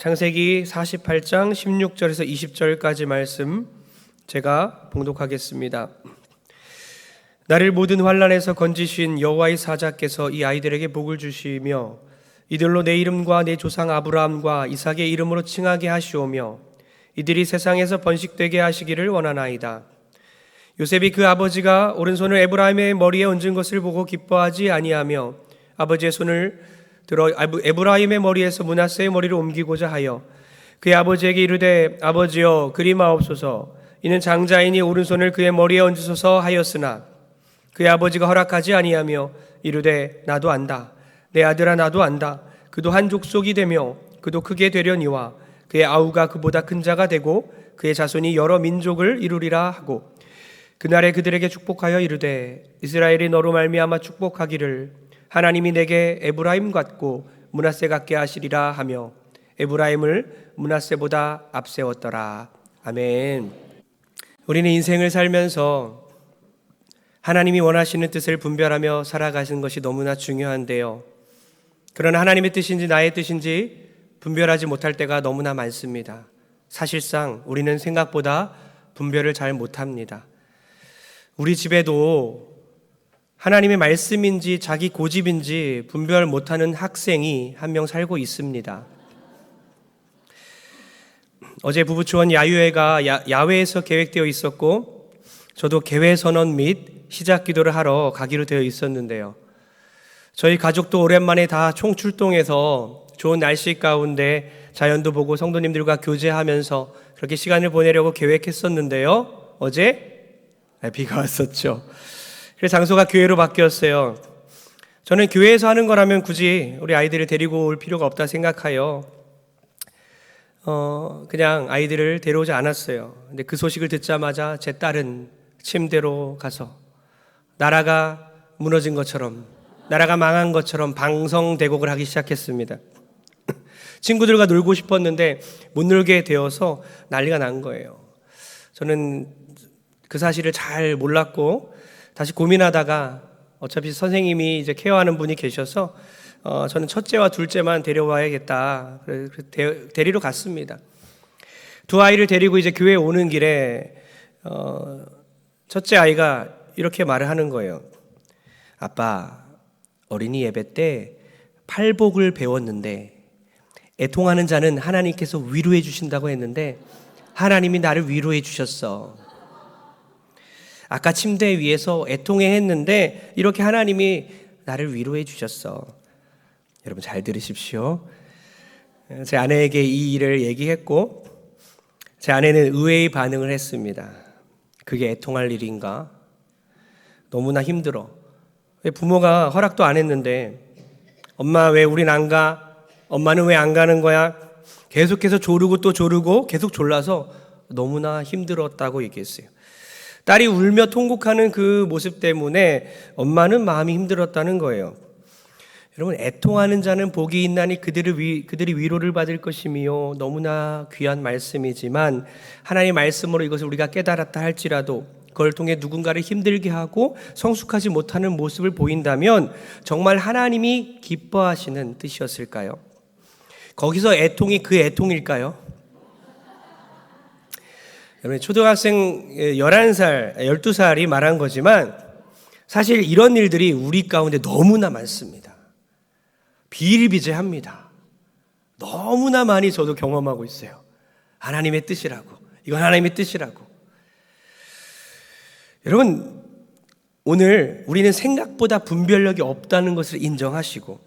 창세기 48장 16절에서 20절까지 말씀 제가 봉독하겠습니다. 나를 모든 환난에서 건지신 여호와의 사자께서 이 아이들에게 복을 주시며 이들로 내 이름과 내 조상 아브라함과 이삭의 이름으로 칭하게 하시오며 이들이 세상에서 번식되게 하시기를 원하나이다. 요셉이 그 아버지가 오른손을 에브라임의 머리에 얹은 것을 보고 기뻐하지 아니하며 아버지의 손을 들어 에브라임의 머리에서 므낫세의 머리를 옮기고자 하여 그의 아버지에게 이르되 아버지여 그리 마옵소서. 이는 장자이니 오른손을 그의 머리에 얹으소서 하였으나 그의 아버지가 허락하지 아니하며 이르되 나도 안다. 내 아들아 나도 안다. 그도 한 족속이 되며 그도 크게 되려니와 그의 아우가 그보다 큰 자가 되고 그의 자손이 여러 민족을 이루리라 하고 그날에 그들에게 축복하여 이르되 이스라엘이 너로 말미암아 축복하기를 하나님이 내게 에브라임 같고 므낫세 같게 하시리라 하며 에브라임을 므낫세보다 앞세웠더라. 아멘. 우리는 인생을 살면서 하나님이 원하시는 뜻을 분별하며 살아가시는 것이 너무나 중요한데요. 그러나 하나님의 뜻인지 나의 뜻인지 분별하지 못할 때가 너무나 많습니다. 사실상 우리는 생각보다 분별을 잘 못합니다. 우리 집에도 하나님의 말씀인지 자기 고집인지 분별 못하는 학생이 한 명 살고 있습니다. 어제 부부초원 야유회가 야외에서 계획되어 있었고 저도 개회 선언 및 시작 기도를 하러 가기로 되어 있었는데요. 저희 가족도 오랜만에 다 총출동해서 좋은 날씨 가운데 자연도 보고 성도님들과 교제하면서 그렇게 시간을 보내려고 계획했었는데요. 어제 비가 왔었죠. 그래서 장소가 교회로 바뀌었어요. 저는 교회에서 하는 거라면 굳이 우리 아이들을 데리고 올 필요가 없다 생각하여 그냥 아이들을 데려오지 않았어요. 근데 그 소식을 듣자마자 제 딸은 침대로 가서 나라가 무너진 것처럼, 나라가 망한 것처럼 방성대곡을 하기 시작했습니다. 친구들과 놀고 싶었는데 못 놀게 되어서 난리가 난 거예요. 저는 그 사실을 잘 몰랐고 다시 고민하다가 어차피 선생님이 이제 케어하는 분이 계셔서 저는 첫째와 둘째만 데려와야겠다. 그래서 데리러 갔습니다. 두 아이를 데리고 이제 교회에 오는 길에 첫째 아이가 이렇게 말을 하는 거예요. 아빠, 어린이 예배 때 팔복을 배웠는데 애통하는 자는 하나님께서 위로해 주신다고 했는데 하나님이 나를 위로해 주셨어. 아까 침대 위에서 애통해 했는데 이렇게 하나님이 나를 위로해 주셨어. 여러분 잘 들으십시오. 제 아내에게 이 일을 얘기했고 제 아내는 의외의 반응을 했습니다. 그게 애통할 일인가? 너무나 힘들어. 부모가 허락도 안 했는데 엄마 왜 우린 안 가? 엄마는 왜 안 가는 거야? 계속해서 조르고 또 조르고 계속 졸라서 너무나 힘들었다고 얘기했어요. 딸이 울며 통곡하는 그 모습 때문에 엄마는 마음이 힘들었다는 거예요. 여러분, 애통하는 자는 복이 있나니 그들이 위로를 받을 것이며 너무나 귀한 말씀이지만 하나님의 말씀으로 이것을 우리가 깨달았다 할지라도 그걸 통해 누군가를 힘들게 하고 성숙하지 못하는 모습을 보인다면 정말 하나님이 기뻐하시는 뜻이었을까요? 거기서 애통이 그 애통일까요? 여러분, 초등학생 11살, 12살이 말한 거지만 사실 이런 일들이 우리 가운데 너무나 많습니다. 비일비재합니다. 너무나 많이 저도 경험하고 있어요. 하나님의 뜻이라고. 이건 하나님의 뜻이라고. 여러분, 오늘 우리는 생각보다 분별력이 없다는 것을 인정하시고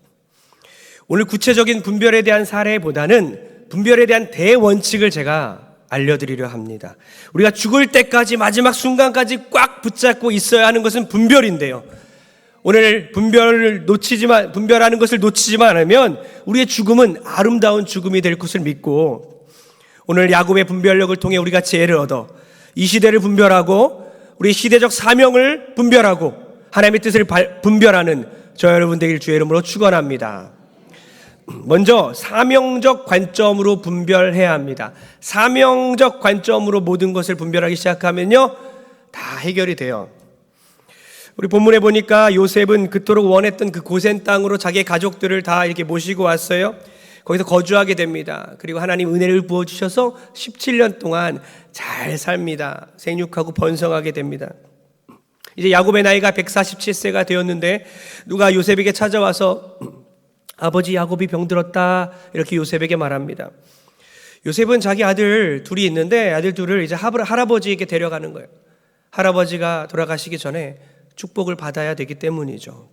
오늘 구체적인 분별에 대한 사례보다는 분별에 대한 대원칙을 제가 알려드리려 합니다. 우리가 죽을 때까지 마지막 순간까지 꽉 붙잡고 있어야 하는 것은 분별인데요. 오늘 분별하는 것을 놓치지만 않으면 우리의 죽음은 아름다운 죽음이 될 것을 믿고 오늘 야곱의 분별력을 통해 우리가 지혜를 얻어 이 시대를 분별하고 우리 시대적 사명을 분별하고 하나님의 뜻을 분별하는 저 여러분 되길 주의 이름으로 축원합니다. 먼저 사명적 관점으로 분별해야 합니다. 사명적 관점으로 모든 것을 분별하기 시작하면요 다 해결이 돼요. 우리 본문에 보니까 요셉은 그토록 원했던 그 고센 땅으로 자기의 가족들을 다 이렇게 모시고 왔어요. 거기서 거주하게 됩니다. 그리고 하나님 은혜를 부어주셔서 17년 동안 잘 삽니다. 생육하고 번성하게 됩니다. 이제 야곱의 나이가 147세가 되었는데 누가 요셉에게 찾아와서 아버지 야곱이 병들었다 이렇게 요셉에게 말합니다. 요셉은 자기 아들 둘이 있는데 아들 둘을 이제 할아버지에게 데려가는 거예요. 할아버지가 돌아가시기 전에 축복을 받아야 되기 때문이죠.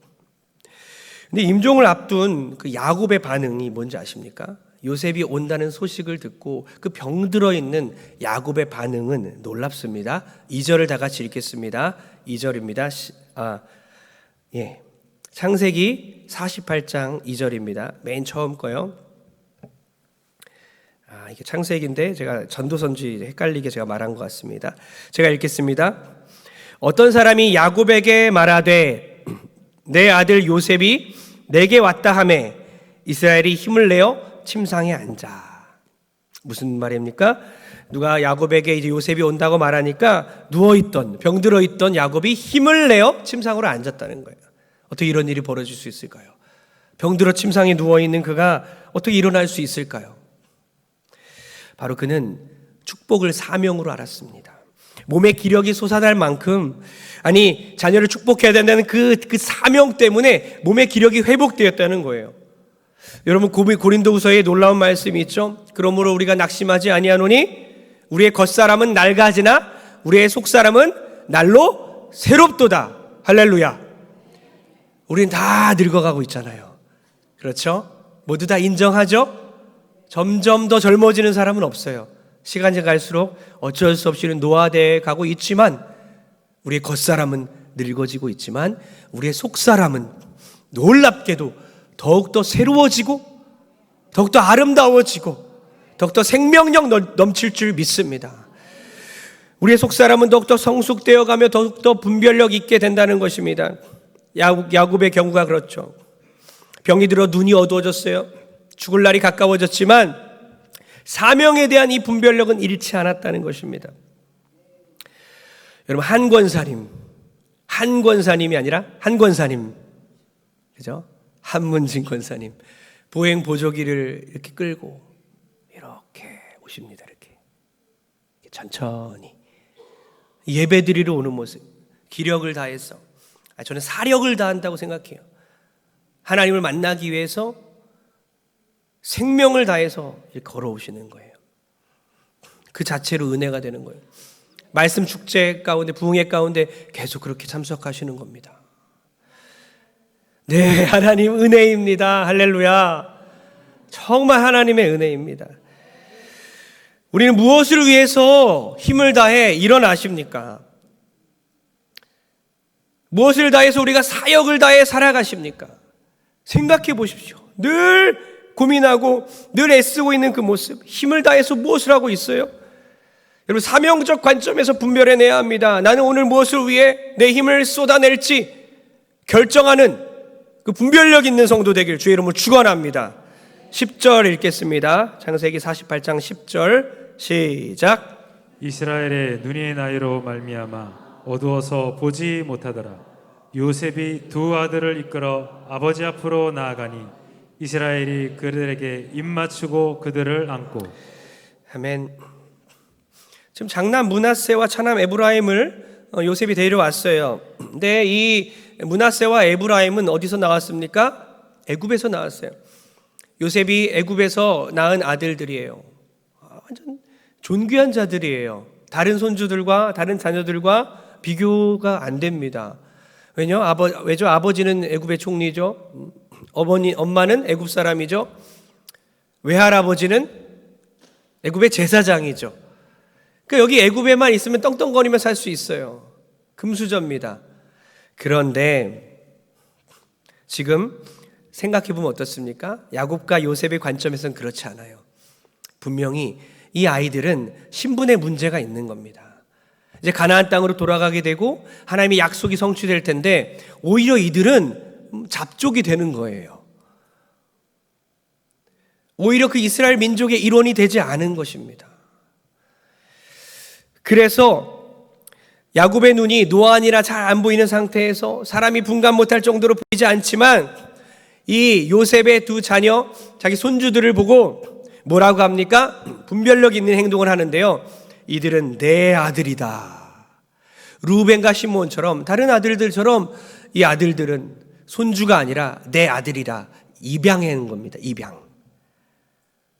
근데 임종을 앞둔 그 야곱의 반응이 뭔지 아십니까? 요셉이 온다는 소식을 듣고 그 병들어 있는 야곱의 반응은 놀랍습니다. 2절을 다 같이 읽겠습니다. 2절입니다. 창세기 48장 2절입니다. 맨 처음 거요. 이게 창세기인데 제가 전도선지 헷갈리게 제가 말한 것 같습니다. 제가 읽겠습니다. 어떤 사람이 야곱에게 말하되 내 아들 요셉이 내게 왔다 하매 이스라엘이 힘을 내어 침상에 앉아. 무슨 말입니까? 누가 야곱에게 이제 요셉이 온다고 말하니까 누워있던 병들어 있던 야곱이 힘을 내어 침상으로 앉았다는 거예요. 어떻게 이런 일이 벌어질 수 있을까요? 병들어 침상에 누워있는 그가 어떻게 일어날 수 있을까요? 바로 그는 축복을 사명으로 알았습니다. 몸에 기력이 솟아날 만큼 자녀를 축복해야 된다는 그 사명 때문에 몸의 기력이 회복되었다는 거예요. 여러분 고린도후서에 놀라운 말씀이 있죠. 그러므로 우리가 낙심하지 아니하노니 우리의 겉사람은 낡아지나 우리의 속사람은 날로 새롭도다. 할렐루야. 우린 다 늙어가고 있잖아요. 그렇죠? 모두 다 인정하죠? 점점 더 젊어지는 사람은 없어요. 시간이 갈수록 어쩔 수 없이 노화되어 가고 있지만 우리의 겉사람은 늙어지고 있지만 우리의 속사람은 놀랍게도 더욱더 새로워지고 더욱더 아름다워지고 더욱더 생명력 넘칠 줄 믿습니다. 우리의 속사람은 더욱더 성숙되어 가며 더욱더 분별력 있게 된다는 것입니다. 야곱의 경우가 그렇죠. 병이 들어 눈이 어두워졌어요. 죽을 날이 가까워졌지만 사명에 대한 이 분별력은 잃지 않았다는 것입니다. 여러분 한권사님이 아니라 한권사님, 그죠? 한문진 권사님 보행 보조기를 이렇게 끌고 이렇게 오십니다. 이렇게 천천히 예배드리러 오는 모습, 기력을 다해서 저는 사력을 다한다고 생각해요. 하나님을 만나기 위해서 생명을 다해서 걸어오시는 거예요. 그 자체로 은혜가 되는 거예요. 말씀 축제 가운데 부흥회 가운데 계속 그렇게 참석하시는 겁니다. 네, 하나님 은혜입니다. 할렐루야. 정말 하나님의 은혜입니다. 우리는 무엇을 위해서 힘을 다해 일어나십니까? 무엇을 다해서 우리가 사역을 다해 살아가십니까? 생각해 보십시오. 늘 고민하고 늘 애쓰고 있는 그 모습, 힘을 다해서 무엇을 하고 있어요? 여러분, 사명적 관점에서 분별해내야 합니다. 나는 오늘 무엇을 위해 내 힘을 쏟아낼지 결정하는 그 분별력 있는 성도 되길 주의 이름으로 축원합니다. 10절 읽겠습니다. 창세기 48장 10절 시작. 이스라엘의 눈의 나이로 말미암아 어두워서 보지 못하더라. 요셉이 두 아들을 이끌어 아버지 앞으로 나아가니 이스라엘이 그들에게 입맞추고 그들을 안고. 아멘. 지금 장남 므낫세와 차남 에브라임을 요셉이 데려왔어요. 근데 이 므낫세와 에브라임은 어디서 나왔습니까? 애굽에서 나왔어요. 요셉이 애굽에서 낳은 아들들이에요. 완전 존귀한 자들이에요. 다른 손주들과 다른 자녀들과 비교가 안 됩니다. 왜죠? 아버지는 애굽의 총리죠. 엄마는 애굽 사람이죠. 외할아버지는 애굽의 제사장이죠. 그러니까 여기 애굽에만 있으면 떵떵거리며 살 수 있어요. 금수저입니다. 그런데 지금 생각해보면 어떻습니까? 야곱과 요셉의 관점에서는 그렇지 않아요. 분명히 이 아이들은 신분의 문제가 있는 겁니다. 이제 가나안 땅으로 돌아가게 되고 하나님의 약속이 성취될 텐데 오히려 이들은 잡족이 되는 거예요. 오히려 그 이스라엘 민족의 일원이 되지 않은 것입니다. 그래서 야곱의 눈이 노안이라 잘 안 보이는 상태에서 사람이 분간 못할 정도로 보이지 않지만 이 요셉의 두 자녀, 자기 손주들을 보고 뭐라고 합니까? 분별력 있는 행동을 하는데요. 이들은 내 아들이다. 루벤과 시몬처럼 다른 아들들처럼 이 아들들은 손주가 아니라 내 아들이라 입양하는 겁니다. 입양.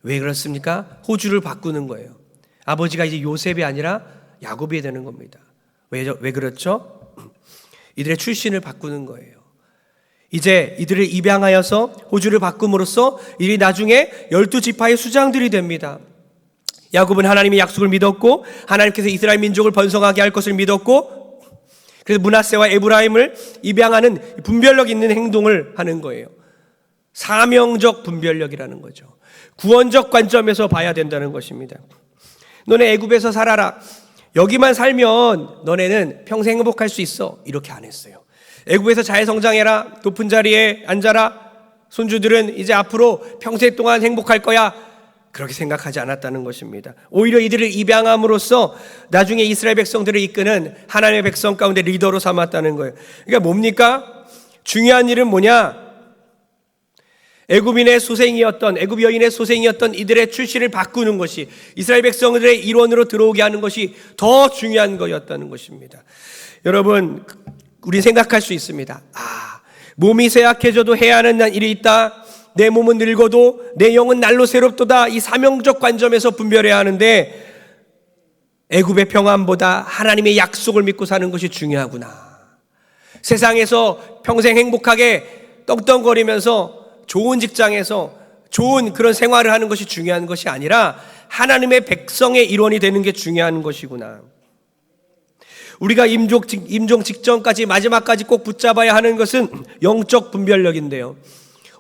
왜 그렇습니까? 호주를 바꾸는 거예요. 아버지가 이제 요셉이 아니라 야곱이 되는 겁니다. 왜 그렇죠? 이들의 출신을 바꾸는 거예요. 이제 이들을 입양하여서 호주를 바꿈으로써 이들이 나중에 12지파의 수장들이 됩니다. 야곱은 하나님의 약속을 믿었고 하나님께서 이스라엘 민족을 번성하게 할 것을 믿었고 그래서 므낫세와 에브라임을 입양하는 분별력 있는 행동을 하는 거예요. 사명적 분별력이라는 거죠. 구원적 관점에서 봐야 된다는 것입니다. 너네 애굽에서 살아라. 여기만 살면 너네는 평생 행복할 수 있어. 이렇게 안 했어요. 애굽에서 잘 성장해라. 높은 자리에 앉아라. 손주들은 이제 앞으로 평생 동안 행복할 거야. 그렇게 생각하지 않았다는 것입니다. 오히려 이들을 입양함으로써 나중에 이스라엘 백성들을 이끄는 하나님의 백성 가운데 리더로 삼았다는 거예요. 그러니까 뭡니까? 중요한 일은 뭐냐? 애굽 여인의 소생이었던 이들의 출신을 바꾸는 것이 이스라엘 백성들의 일원으로 들어오게 하는 것이 더 중요한 거였다는 것입니다. 여러분, 우리 생각할 수 있습니다. 몸이 쇠약해져도 해야 하는 일이 있다. 내 몸은 늙어도 내 영은 날로 새롭도다. 이 사명적 관점에서 분별해야 하는데 애굽의 평안보다 하나님의 약속을 믿고 사는 것이 중요하구나. 세상에서 평생 행복하게 떵떵거리면서 좋은 직장에서 좋은 그런 생활을 하는 것이 중요한 것이 아니라 하나님의 백성의 일원이 되는 게 중요한 것이구나. 우리가 임종 직전까지 마지막까지 꼭 붙잡아야 하는 것은 영적 분별력인데요.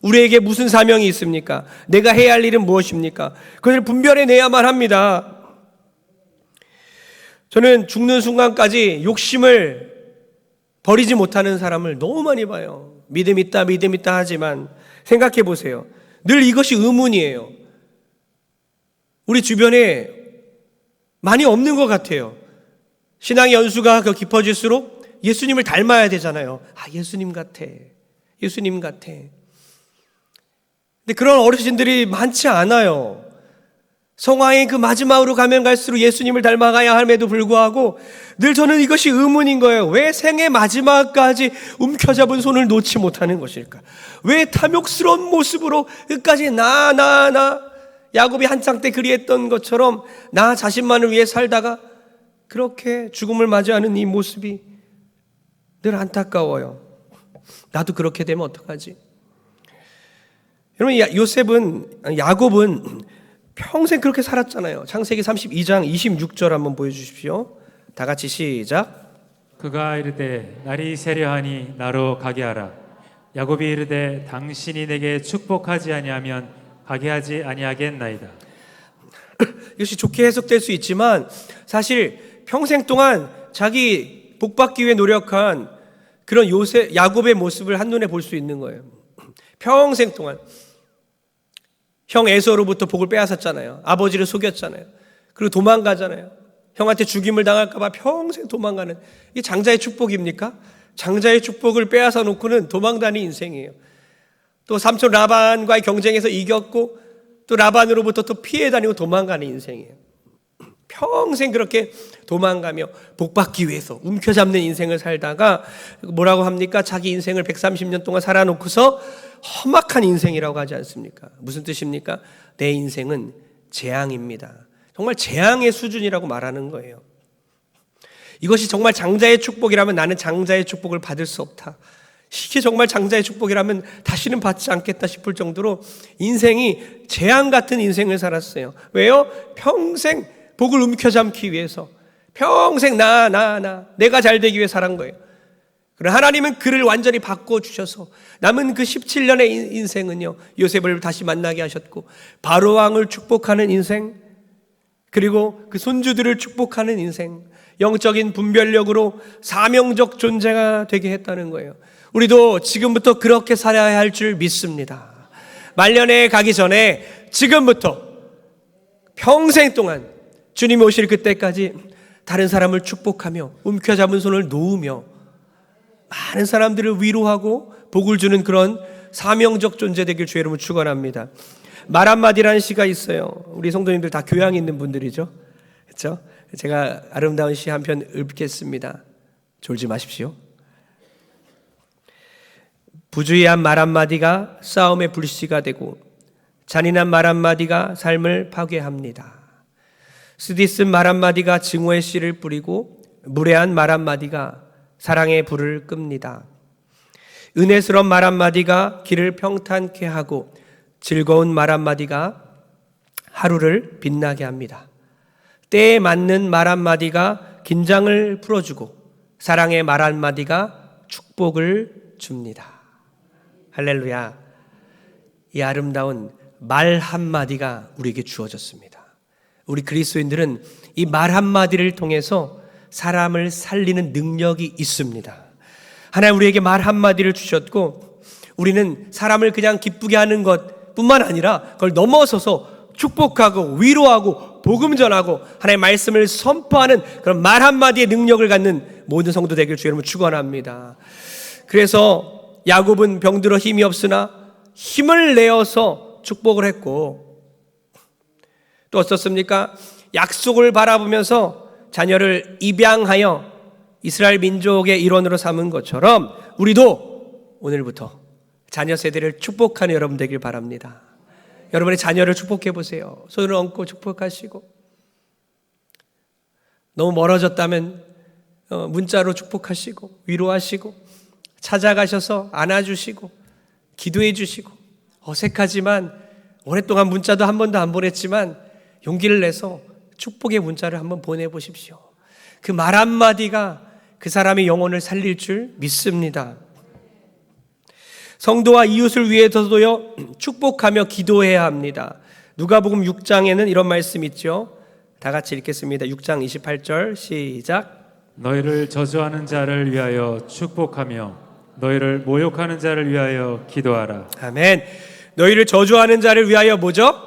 우리에게 무슨 사명이 있습니까? 내가 해야 할 일은 무엇입니까? 그것을 분별해내야만 합니다. 저는 죽는 순간까지 욕심을 버리지 못하는 사람을 너무 많이 봐요. 믿음 있다 하지만 생각해 보세요. 늘 이것이 의문이에요. 우리 주변에 많이 없는 것 같아요. 신앙의 연수가 더 깊어질수록 예수님을 닮아야 되잖아요. 예수님 같아. 근데 그런 어르신들이 많지 않아요. 성화의 그 마지막으로 가면 갈수록 예수님을 닮아가야 함에도 불구하고 늘 저는 이것이 의문인 거예요. 왜 생애 마지막까지 움켜잡은 손을 놓지 못하는 것일까? 왜 탐욕스러운 모습으로 끝까지 나 야곱이 한창 때 그리했던 것처럼 나 자신만을 위해 살다가 그렇게 죽음을 맞이하는 이 모습이 늘 안타까워요. 나도 그렇게 되면 어떡하지? 여러분, 야곱은 평생 그렇게 살았잖아요. 창세기 32장 26절 한번 보여주십시오. 다 같이 시작. 그가 이르되 날이 세려하니 나로 가게 하라. 야곱이 이르되 당신이 내게 축복하지 아니하면 가게 하지 아니하겠나이다. 이것이 좋게 해석될 수 있지만 사실 평생 동안 자기 복받기 위해 노력한 그런 야곱의 모습을 한눈에 볼 수 있는 거예요. 평생 동안 형 에서로부터 복을 빼앗았잖아요. 아버지를 속였잖아요. 그리고 도망가잖아요. 형한테 죽임을 당할까 봐 평생 도망가는, 이게 장자의 축복입니까? 장자의 축복을 빼앗아 놓고는 도망다니는 인생이에요. 또 삼촌 라반과의 경쟁에서 이겼고 또 라반으로부터 또 피해 다니고 도망가는 인생이에요. 평생 그렇게 도망가며 복받기 위해서 움켜잡는 인생을 살다가 뭐라고 합니까? 자기 인생을 130년 동안 살아놓고서 험악한 인생이라고 하지 않습니까? 무슨 뜻입니까? 내 인생은 재앙입니다. 정말 재앙의 수준이라고 말하는 거예요. 이것이 정말 장자의 축복이라면 나는 장자의 축복을 받을 수 없다. 이게 정말 장자의 축복이라면 다시는 받지 않겠다 싶을 정도로 인생이 재앙 같은 인생을 살았어요. 왜요? 평생 복을 움켜잡기 위해서 평생 내가 잘 되기 위해 살은 거예요. 그러나 하나님은 그를 완전히 바꿔주셔서 남은 그 17년의 인생은요, 요셉을 다시 만나게 하셨고 바로 왕을 축복하는 인생, 그리고 그 손주들을 축복하는 인생, 영적인 분별력으로 사명적 존재가 되게 했다는 거예요. 우리도 지금부터 그렇게 살아야 할 줄 믿습니다. 말년에 가기 전에 지금부터 평생 동안 주님이 오실 그때까지 다른 사람을 축복하며 움켜잡은 손을 놓으며 많은 사람들을 위로하고 복을 주는 그런 사명적 존재 되길 주의 이름으로 축원합니다. 말 한마디라는 시가 있어요. 우리 성도님들 다 교양 있는 분들이죠. 그렇죠? 제가 아름다운 시 한 편 읽겠습니다. 졸지 마십시오. 부주의한 말 한마디가 싸움의 불씨가 되고 잔인한 말 한마디가 삶을 파괴합니다. 쓰디쓴 말 한마디가 증오의 씨를 뿌리고 무례한 말 한마디가 사랑의 불을 끕니다. 은혜스러운 말 한마디가 길을 평탄케 하고 즐거운 말 한마디가 하루를 빛나게 합니다. 때에 맞는 말 한마디가 긴장을 풀어주고 사랑의 말 한마디가 축복을 줍니다. 할렐루야. 이 아름다운 말 한마디가 우리에게 주어졌습니다. 우리 그리스도인들은 이 말 한마디를 통해서 사람을 살리는 능력이 있습니다. 하나님 우리에게 말 한마디를 주셨고 우리는 사람을 그냥 기쁘게 하는 것뿐만 아니라 그걸 넘어서서 축복하고 위로하고 복음 전하고 하나님의 말씀을 선포하는 그런 말 한마디의 능력을 갖는 모든 성도 되길 주의 이름으로 축원합니다. 그래서 야곱은 병들어 힘이 없으나 힘을 내어서 축복을 했고 또 어떻습니까? 약속을 바라보면서 자녀를 입양하여 이스라엘 민족의 일원으로 삼은 것처럼 우리도 오늘부터 자녀 세대를 축복하는 여러분 되길 바랍니다. 여러분의 자녀를 축복해 보세요. 손을 얹고 축복하시고 너무 멀어졌다면 문자로 축복하시고 위로하시고 찾아가셔서 안아주시고 기도해 주시고 어색하지만 오랫동안 문자도 한 번도 안 보냈지만 용기를 내서 축복의 문자를 한번 보내보십시오. 그 말 한마디가 그 사람의 영혼을 살릴 줄 믿습니다. 성도와 이웃을 위해서도요 축복하며 기도해야 합니다. 누가복음 6장에는 이런 말씀이 있죠. 다 같이 읽겠습니다. 6장 28절 시작. 너희를 저주하는 자를 위하여 축복하며 너희를 모욕하는 자를 위하여 기도하라. 아멘. 너희를 저주하는 자를 위하여 뭐죠?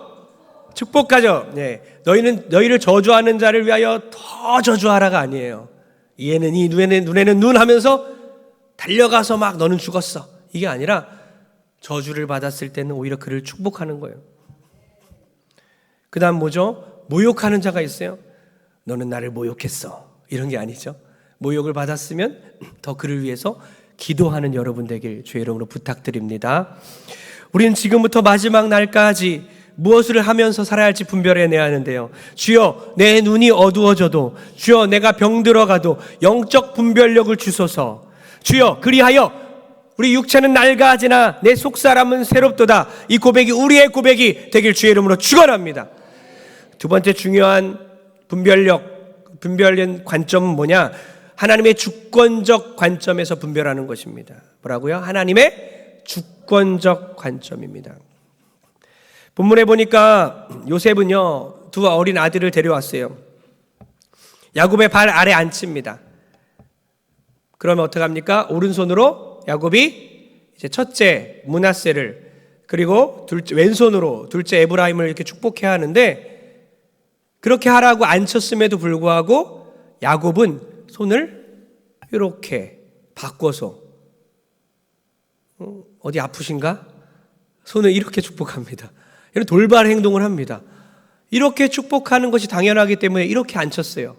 축복하죠. 네. 너희를 저주하는 자를 위하여 더 저주하라가 아니에요. 얘는 이 눈에는 눈 하면서 달려가서 막 너는 죽었어. 이게 아니라 저주를 받았을 때는 오히려 그를 축복하는 거예요. 그 다음 뭐죠? 모욕하는 자가 있어요. 너는 나를 모욕했어. 이런 게 아니죠. 모욕을 받았으면 더 그를 위해서 기도하는 여러분 되길 주의 이름으로 부탁드립니다. 우리는 지금부터 마지막 날까지 무엇을 하면서 살아야 할지 분별해내야 하는데요. 주여 내 눈이 어두워져도 주여 내가 병들어가도 영적 분별력을 주소서. 주여 그리하여 우리 육체는 낡아지나 내 속사람은 새롭도다. 이 고백이 우리의 고백이 되길 주의 이름으로 축원합니다. 두 번째 중요한 분별된 관점은 뭐냐? 하나님의 주권적 관점에서 분별하는 것입니다. 뭐라고요? 하나님의 주권적 관점입니다. 본문에 보니까 요셉은요 두 어린 아들을 데려왔어요. 야곱의 발 아래 앉힙니다. 그러면 어떡합니까? 오른손으로 야곱이 이제 첫째 므낫세를 그리고 왼손으로 둘째 에브라임을 이렇게 축복해야 하는데 그렇게 하라고 앉혔음에도 불구하고 야곱은 손을 이렇게 바꿔서 어디 아프신가? 손을 이렇게 축복합니다. 이런 돌발 행동을 합니다. 이렇게 축복하는 것이 당연하기 때문에 이렇게 앉혔어요.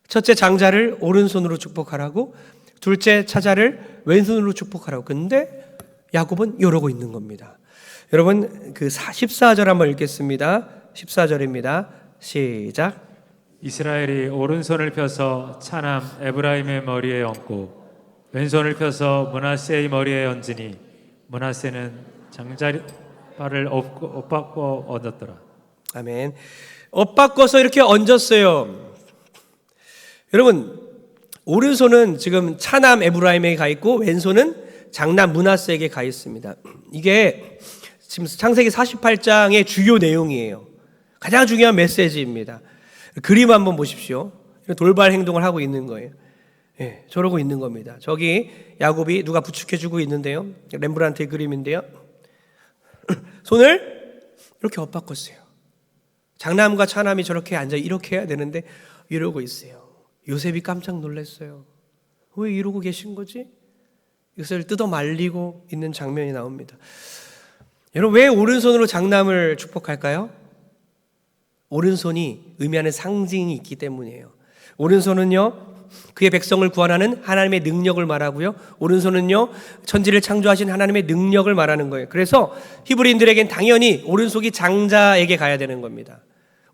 첫째 장자를 오른손으로 축복하라고 둘째 차자를 왼손으로 축복하라고. 근데 야곱은 이러고 있는 겁니다. 여러분 그 14절 한번 읽겠습니다. 14절입니다. 시작. 이스라엘이 오른손을 펴서 차남 에브라임의 머리에 얹고 왼손을 펴서 므낫세의 머리에 얹으니 므낫세는 장자발을 엇바꿔 얹었더라. 아멘. 엇바꿔서 이렇게 얹었어요. 여러분 오른손은 지금 차남 에브라임에게 가 있고 왼손은 장남 므낫세에게 가 있습니다. 이게 지금 창세기 48장의 주요 내용이에요. 가장 중요한 메시지입니다. 그림 한번 보십시오. 돌발 행동을 하고 있는 거예요. 예, 저러고 있는 겁니다. 저기 야곱이 누가 부축해주고 있는데요. 렘브란트의 그림인데요. 손을 이렇게 엇바꿨어요. 장남과 차남이 저렇게 앉아 이렇게 해야 되는데 이러고 있어요. 요셉이 깜짝 놀랐어요. 왜 이러고 계신 거지? 이것을 뜯어 말리고 있는 장면이 나옵니다. 여러분, 왜 오른손으로 장남을 축복할까요? 오른손이 의미하는 상징이 있기 때문이에요. 오른손은요, 그의 백성을 구원하는 하나님의 능력을 말하고요, 오른손은요, 천지를 창조하신 하나님의 능력을 말하는 거예요. 그래서 히브리인들에겐 당연히 오른손이 장자에게 가야 되는 겁니다.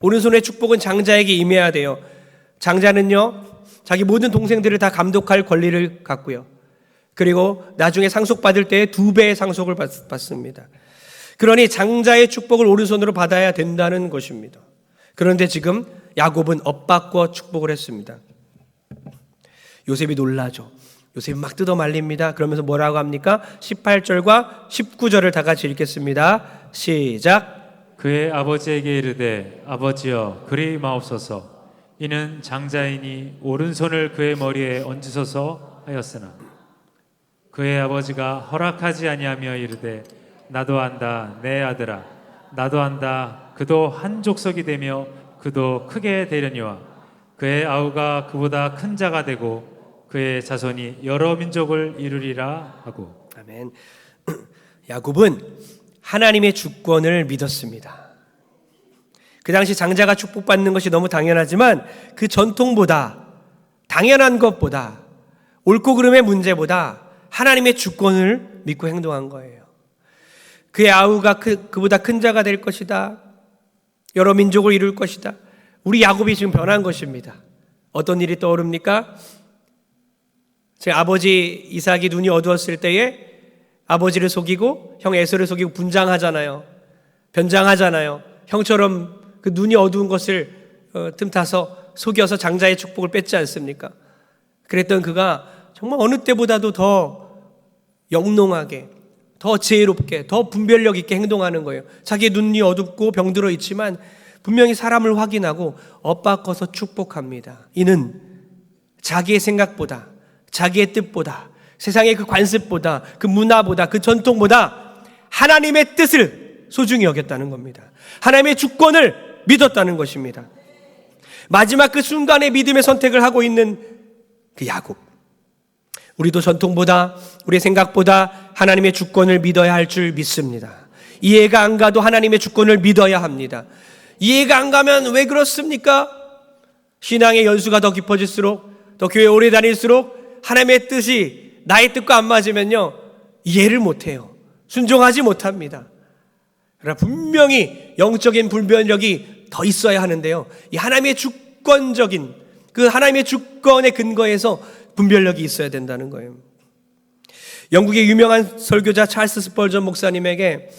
오른손의 축복은 장자에게 임해야 돼요. 장자는요, 자기 모든 동생들을 다 감독할 권리를 갖고요, 그리고 나중에 상속받을 때에 2배의 상속을 받습니다. 그러니 장자의 축복을 오른손으로 받아야 된다는 것입니다. 그런데 지금 야곱은 엇바꿔 축복을 했습니다. 요셉이 놀라죠. 요셉이 막 뜯어 말립니다. 그러면서 뭐라고 합니까? 18절과 19절을 다 같이 읽겠습니다. 시작. 그의 아버지에게 이르되 아버지여 그리 마옵소서. 이는 장자이니 오른손을 그의 머리에 얹으소서 하였으나 그의 아버지가 허락하지 아니하며 이르되 나도 안다 내 아들아 나도 안다 그도 한 족속이 되며 그도 크게 되려니와 그의 아우가 그보다 큰 자가 되고 그의 자손이 여러 민족을 이루리라 하고. 아멘. 야곱은 하나님의 주권을 믿었습니다. 그 당시 장자가 축복받는 것이 너무 당연하지만 그 전통보다, 당연한 것보다, 옳고 그름의 문제보다 하나님의 주권을 믿고 행동한 거예요. 그의 아우가 그보다 큰 자가 될 것이다, 여러 민족을 이룰 것이다. 우리 야곱이 지금 변한 것입니다. 어떤 일이 떠오릅니까? 제 아버지 이삭이 눈이 어두웠을 때에 아버지를 속이고 형 에서를 속이고 분장하잖아요. 변장하잖아요. 형처럼 그 눈이 어두운 것을 틈타서 속여서 장자의 축복을 뺏지 않습니까? 그랬던 그가 정말 어느 때보다도 더 영롱하게, 더 지혜롭게, 더 분별력 있게 행동하는 거예요. 자기의 눈이 어둡고 병들어 있지만 분명히 사람을 확인하고 엇바꿔서 축복합니다. 이는 자기의 생각보다, 자기의 뜻보다, 세상의 그 관습보다, 그 문화보다, 그 전통보다 하나님의 뜻을 소중히 여겼다는 겁니다. 하나님의 주권을 믿었다는 것입니다. 마지막 그 순간의 믿음의 선택을 하고 있는 그 야곱. 우리도 전통보다, 우리의 생각보다 하나님의 주권을 믿어야 할 줄 믿습니다. 이해가 안 가도 하나님의 주권을 믿어야 합니다. 이해가 안 가면 왜 그렇습니까? 신앙의 연수가 더 깊어질수록, 더 교회 오래 다닐수록 하나님의 뜻이 나의 뜻과 안 맞으면요, 이해를 못해요. 순종하지 못합니다. 그러나 분명히 영적인 분별력이 더 있어야 하는데요, 이 하나님의 주권적인, 그 하나님의 주권의 근거에서 분별력이 있어야 된다는 거예요. 영국의 유명한 설교자 찰스 스펄전 목사님에게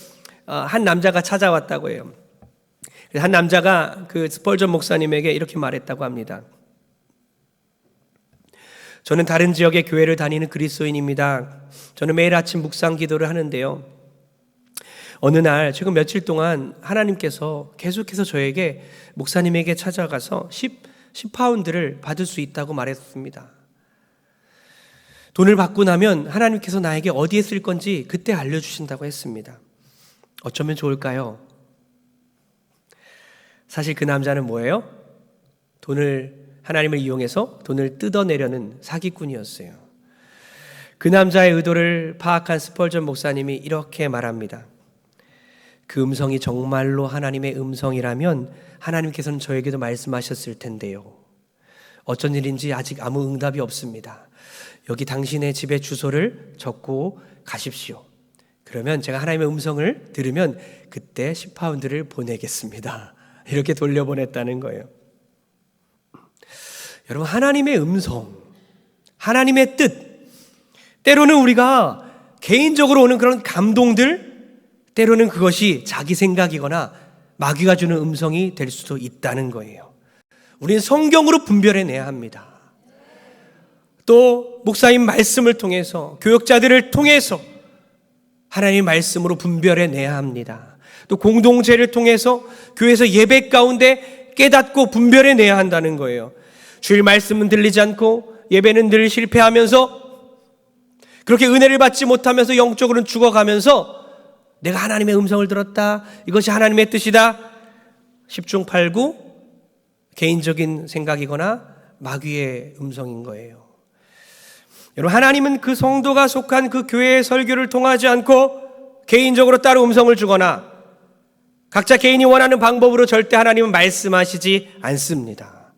한 남자가 찾아왔다고 해요. 한 남자가 그 스펄전 목사님에게 이렇게 말했다고 합니다. 저는 다른 지역의 교회를 다니는 그리스도인입니다. 저는 매일 아침 묵상 기도를 하는데요, 어느 날 최근 며칠 동안 하나님께서 계속해서 저에게, 목사님에게 찾아가서 10파운드를 받을 수 있다고 말했습니다. 돈을 받고 나면 하나님께서 나에게 어디에 쓸 건지 그때 알려주신다고 했습니다. 어쩌면 좋을까요? 사실 그 남자는 뭐예요? 하나님을 이용해서 돈을 뜯어내려는 사기꾼이었어요. 그 남자의 의도를 파악한 스펄전 목사님이 이렇게 말합니다. 그 음성이 정말로 하나님의 음성이라면 하나님께서는 저에게도 말씀하셨을 텐데요. 어쩐 일인지 아직 아무 응답이 없습니다. 여기 당신의 집의 주소를 적고 가십시오. 그러면 제가 하나님의 음성을 들으면 그때 10파운드를 보내겠습니다. 이렇게 돌려보냈다는 거예요. 여러분, 하나님의 음성, 하나님의 뜻, 때로는 우리가 개인적으로 오는 그런 감동들, 때로는 그것이 자기 생각이거나 마귀가 주는 음성이 될 수도 있다는 거예요. 우리는 성경으로 분별해내야 합니다. 또 목사님 말씀을 통해서, 교역자들을 통해서 하나님의 말씀으로 분별해내야 합니다. 또 공동체를 통해서 교회에서 예배 가운데 깨닫고 분별해내야 한다는 거예요. 주일 말씀은 들리지 않고 예배는 늘 실패하면서, 그렇게 은혜를 받지 못하면서 영적으로는 죽어가면서 내가 하나님의 음성을 들었다, 이것이 하나님의 뜻이다, 10중 8구 개인적인 생각이거나 마귀의 음성인 거예요. 여러분, 하나님은 그 성도가 속한 그 교회의 설교를 통하지 않고 개인적으로 따로 음성을 주거나 각자 개인이 원하는 방법으로 절대 하나님은 말씀하시지 않습니다.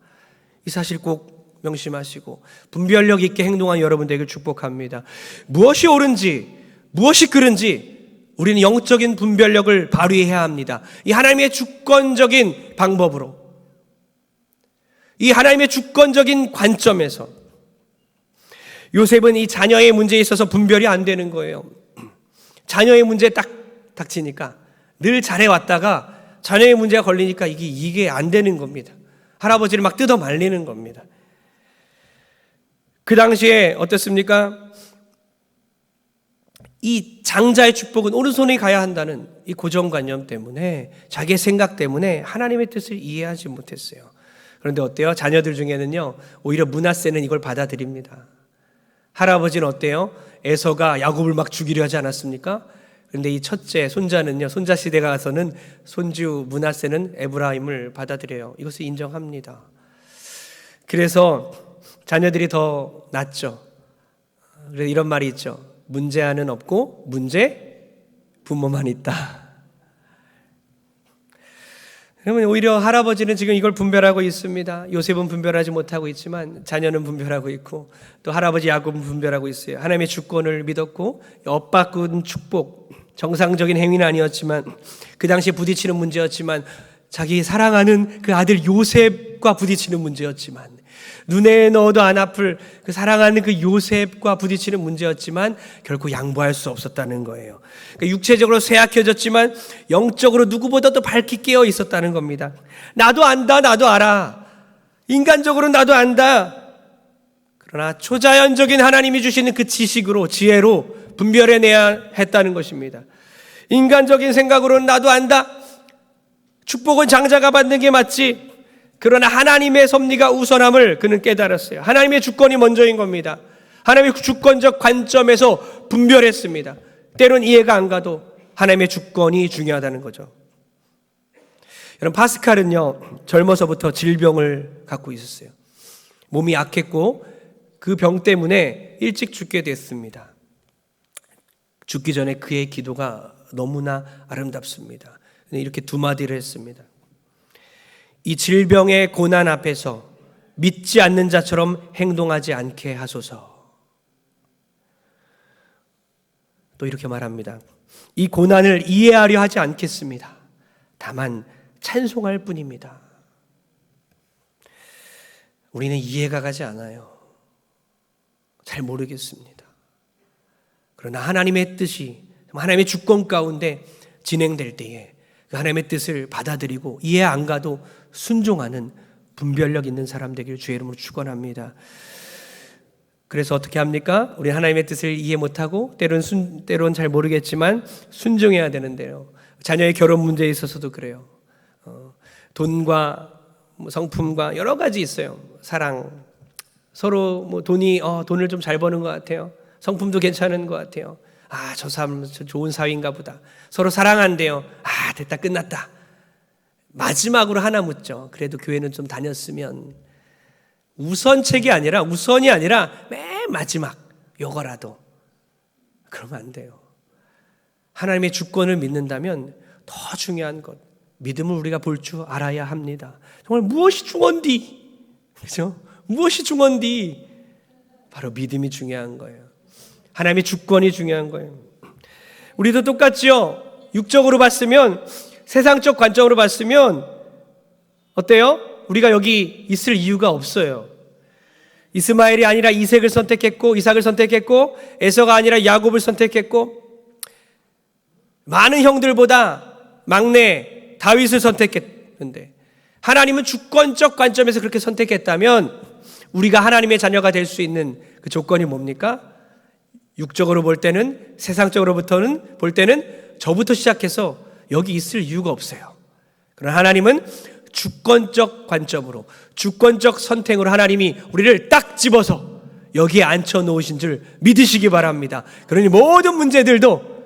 이 사실 꼭 명심하시고 분별력 있게 행동한 여러분 되길 축복합니다. 무엇이 옳은지 무엇이 그른지 우리는 영적인 분별력을 발휘해야 합니다. 이 하나님의 주권적인 방법으로, 이 하나님의 주권적인 관점에서. 요셉은 이 자녀의 문제에 있어서 분별이 안 되는 거예요. 자녀의 문제에 딱 닥치니까 늘 잘해왔다가 자녀의 문제가 걸리니까 이게 안 되는 겁니다. 할아버지를 막 뜯어 말리는 겁니다. 그 당시에 어떻습니까? 이 장자의 축복은 오른손에 가야 한다는 이 고정관념 때문에, 자기의 생각 때문에 하나님의 뜻을 이해하지 못했어요. 그런데 어때요? 자녀들 중에는요, 오히려 므낫세는 이걸 받아들입니다. 할아버지는 어때요? 에서가 야곱을 막 죽이려 하지 않았습니까? 그런데 이 첫째 손자는요, 손자 시대가 가서는 손주 므낫세는 에브라임을 받아들여요. 이것을 인정합니다. 그래서 자녀들이 더 낫죠. 그래서 이런 말이 있죠. 문제아는 없고 문제 부모만 있다. 그러면 오히려 할아버지는 지금 이걸 분별하고 있습니다. 요셉은 분별하지 못하고 있지만 자녀는 분별하고 있고, 또 할아버지 야곱은 분별하고 있어요. 하나님의 주권을 믿었고, 엇바꾼 축복, 정상적인 행위는 아니었지만, 그 당시에 부딪히는 문제였지만, 자기 사랑하는 그 아들 요셉과 부딪히는 문제였지만, 눈에 넣어도 안 아플 그 사랑하는 그 요셉과 부딪히는 문제였지만 결코 양보할 수 없었다는 거예요. 그러니까 육체적으로 쇠약해졌지만 영적으로 누구보다도 밝게 깨어 있었다는 겁니다. 나도 안다, 나도 알아. 인간적으로 나도 안다. 그러나 초자연적인 하나님이 주시는 그 지식으로, 지혜로 분별해내야 했다는 것입니다. 인간적인 생각으로는 나도 안다. 축복은 장자가 받는 게 맞지. 그러나 하나님의 섭리가 우선함을 그는 깨달았어요. 하나님의 주권이 먼저인 겁니다. 하나님의 주권적 관점에서 분별했습니다. 때론 이해가 안 가도 하나님의 주권이 중요하다는 거죠. 여러분, 파스칼은요, 젊어서부터 질병을 갖고 있었어요. 몸이 약했고 그 병 때문에 일찍 죽게 됐습니다. 죽기 전에 그의 기도가 너무나 아름답습니다. 이렇게 두 마디를 했습니다. 이 질병의 고난 앞에서 믿지 않는 자처럼 행동하지 않게 하소서. 또 이렇게 말합니다. 이 고난을 이해하려 하지 않겠습니다. 다만 찬송할 뿐입니다. 우리는 이해가 가지 않아요. 잘 모르겠습니다. 그러나 하나님의 뜻이, 하나님의 주권 가운데 진행될 때에 그 하나님의 뜻을 받아들이고 이해 안 가도 순종하는 분별력 있는 사람 되길 주의 이름으로 축원합니다. 그래서 어떻게 합니까? 우리 하나님의 뜻을 이해 못하고 때론 잘 모르겠지만 순종해야 되는데요. 자녀의 결혼 문제에 있어서도 그래요. 돈과 성품과 여러 가지 있어요. 사랑, 서로 돈을 좀 잘 버는 것 같아요. 성품도 괜찮은 것 같아요. 저 사람 좋은 사위인가 보다. 서로 사랑한대요. 됐다, 끝났다. 마지막으로 하나 묻죠. 그래도 교회는 좀 다녔으면. 우선이 아니라 맨 마지막 요거라도. 그러면 안 돼요. 하나님의 주권을 믿는다면 더 중요한 것, 믿음을 우리가 볼 줄 알아야 합니다. 정말 무엇이 중원디? 그렇죠? 무엇이 중원디? 바로 믿음이 중요한 거예요. 하나님의 주권이 중요한 거예요. 우리도 똑같지요. 육적으로 봤으면, 세상적 관점으로 봤으면 어때요? 우리가 여기 있을 이유가 없어요. 이스마엘이 아니라 이삭을 선택했고, 에서가 아니라 야곱을 선택했고, 많은 형들보다 막내 다윗을 선택했는데, 하나님은 주권적 관점에서 그렇게 선택했다면 우리가 하나님의 자녀가 될 수 있는 그 조건이 뭡니까? 육적으로 볼 때는, 세상적으로 볼 때는 저부터 시작해서 여기 있을 이유가 없어요. 그러나 하나님은 주권적 관점으로, 주권적 선택으로 하나님이 우리를 딱 집어서 여기에 앉혀 놓으신 줄 믿으시기 바랍니다. 그러니 모든 문제들도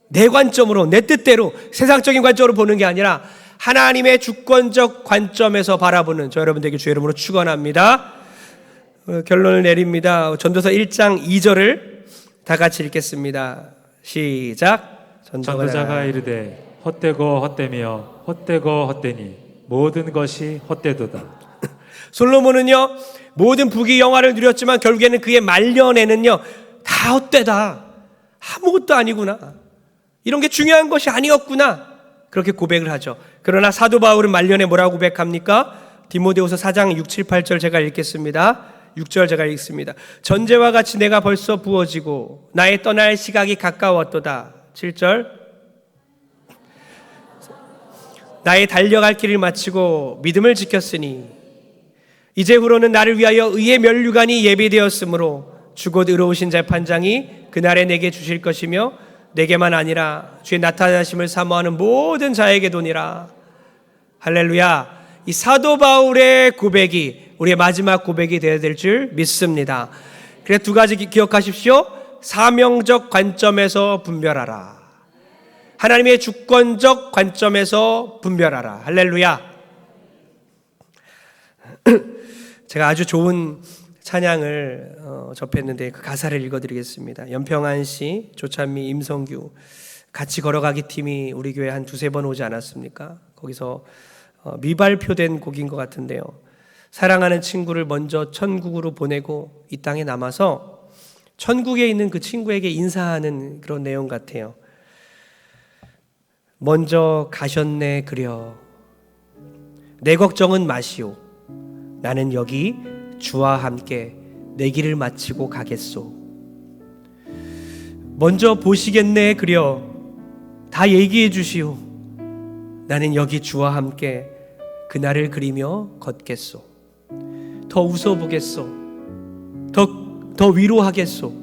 내 관점으로, 내 뜻대로, 세상적인 관점으로 보는 게 아니라 하나님의 주권적 관점에서 바라보는 저 여러분들에게 주의 이름으로 축원합니다. 결론을 내립니다. 전도서 1장 2절을 다 같이 읽겠습니다. 시작. 전도자가 이르되 헛되고 헛되며 헛되고 헛되니 모든 것이 헛되도다. 솔로몬은요, 모든 부귀 영화를 누렸지만 결국에는 그의 말년에는요, 다 헛되다, 아무것도 아니구나, 이런 게 중요한 것이 아니었구나, 그렇게 고백을 하죠. 그러나 사도 바울은 말년에 뭐라고 고백합니까? 디모데후서 4장 6, 7, 8절 제가 읽겠습니다. 6절 제가 읽습니다. 전제와 같이 내가 벌써 부어지고 나의 떠날 시각이 가까웠도다. 7절, 나의 달려갈 길을 마치고 믿음을 지켰으니 이제후로는 나를 위하여 의의 면류관이 예비되었으므로 주곧 의로우신 재판장이 그날에 내게 주실 것이며 내게만 아니라 주의 나타나심을 사모하는 모든 자에게 도니라. 할렐루야. 이 사도 바울의 고백이 우리의 마지막 고백이 되어야 될 줄 믿습니다. 그래서 두 가지 기억하십시오. 사명적 관점에서 분별하라. 하나님의 주권적 관점에서 분별하라. 할렐루야. 제가 아주 좋은 찬양을 접했는데 그 가사를 읽어드리겠습니다. 연평안 씨, 조찬미, 임성규 같이 걸어가기 팀이 우리 교회 한 두세 번 오지 않았습니까? 거기서 미발표된 곡인 것 같은데요. 사랑하는 친구를 먼저 천국으로 보내고 이 땅에 남아서 천국에 있는 그 친구에게 인사하는 그런 내용 같아요. 먼저 가셨네 그려 내 걱정은 마시오 나는 여기 주와 함께 내 길을 마치고 가겠소. 먼저 보시겠네 그려 다 얘기해 주시오. 나는 여기 주와 함께 그날을 그리며 걷겠소. 더 웃어보겠소. 더 위로하겠소.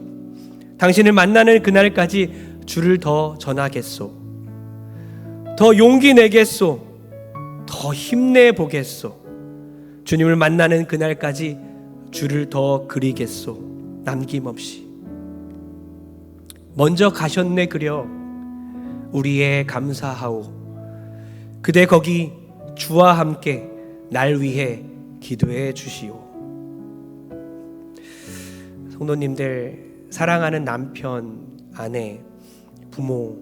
당신을 만나는 그날까지 주를 더 전하겠소. 더 용기 내겠소. 더 힘내보겠소. 주님을 만나는 그날까지 주를 더 그리겠소. 남김없이. 먼저 가셨네 그려 우리의 감사하오. 그대 거기 주와 함께 날 위해 기도해 주시오. 성도님들, 사랑하는 남편, 아내, 부모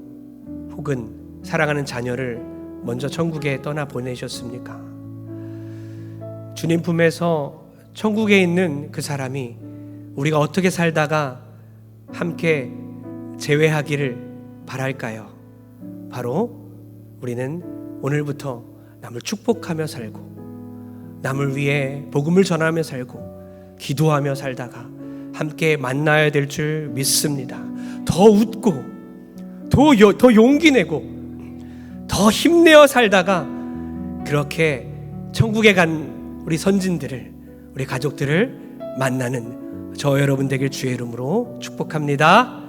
혹은 사랑하는 자녀를 먼저 천국에 떠나 보내셨습니까? 주님 품에서 천국에 있는 그 사람이 우리가 어떻게 살다가 함께 재회하기를 바랄까요? 바로 우리는 오늘부터 남을 축복하며 살고 남을 위해 복음을 전하며 살고 기도하며 살다가 함께 만나야 될 줄 믿습니다. 더 웃고 더 용기 내고 더 힘내어 살다가 그렇게 천국에 간 우리 선진들을, 우리 가족들을 만나는 저 여러분 되길 주의 이름으로 축복합니다.